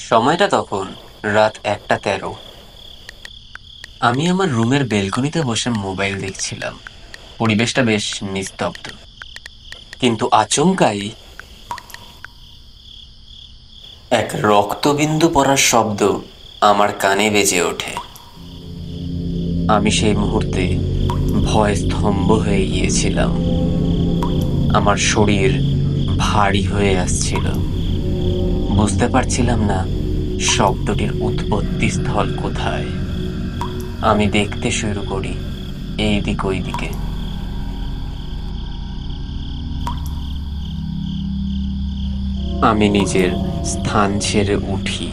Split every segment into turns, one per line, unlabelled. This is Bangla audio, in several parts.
সময়টা তখন রাত 1:13। আমি আমার রুমের বেলকনিতে বসে মোবাইল দেখছিলাম। পরিবেশটা বেশ নিস্তব্ধ, কিন্তু আচমকাই এক রক্তবিন্দু পড়ার শব্দ আমার কানে বেজে ওঠে। আমি সেই মুহূর্তে ভয়ে স্তম্ভ হয়ে গিয়েছিলাম। আমার শরীর ভারী হয়ে আসছিল। বুঝতে পারছিলাম না শব্দটির উৎপত্তি স্থল কোথায়। আমি দেখতে শুরু করি এইদিক ওইদিকে। আমি নিজের স্থান ছেড়ে উঠি।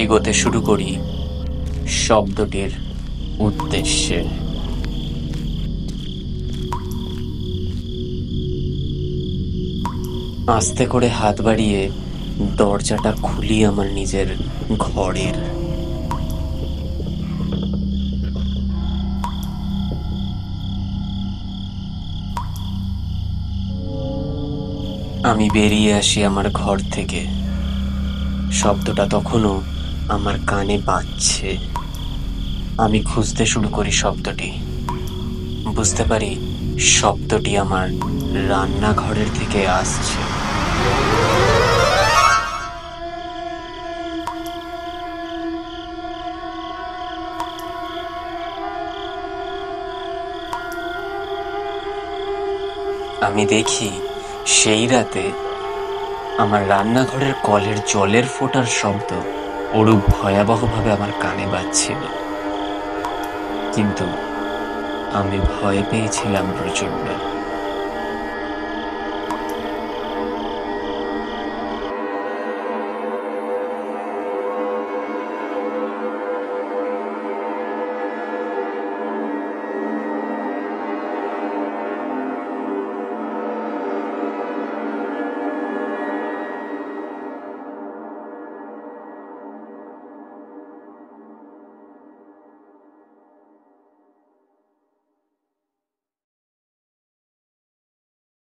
এগোতে শুরু করি শব্দটির উদ্দেশ্যে। আস্তে করে হাত বাড়িয়ে দরজাটা খুলি আমার নিজের ঘরের। আমি বেরিয়ে আসি আমার ঘর থেকে। শব্দটা তখনও আমার কানে বাজছে। আমি খুঁজতে শুরু করি শব্দটি। বুঝতে পারি শব্দটি আমার রান্নাঘরের থেকে আসছে। আমি দেখি সেই রাতে আমার রান্নাঘরের কলের জলের ফোঁটার শব্দ ওরূপ ভয়াবহভাবে আমার কানে বাজছিল। কিন্তু আমি ভয় পেয়েছিলাম প্রচণ্ড।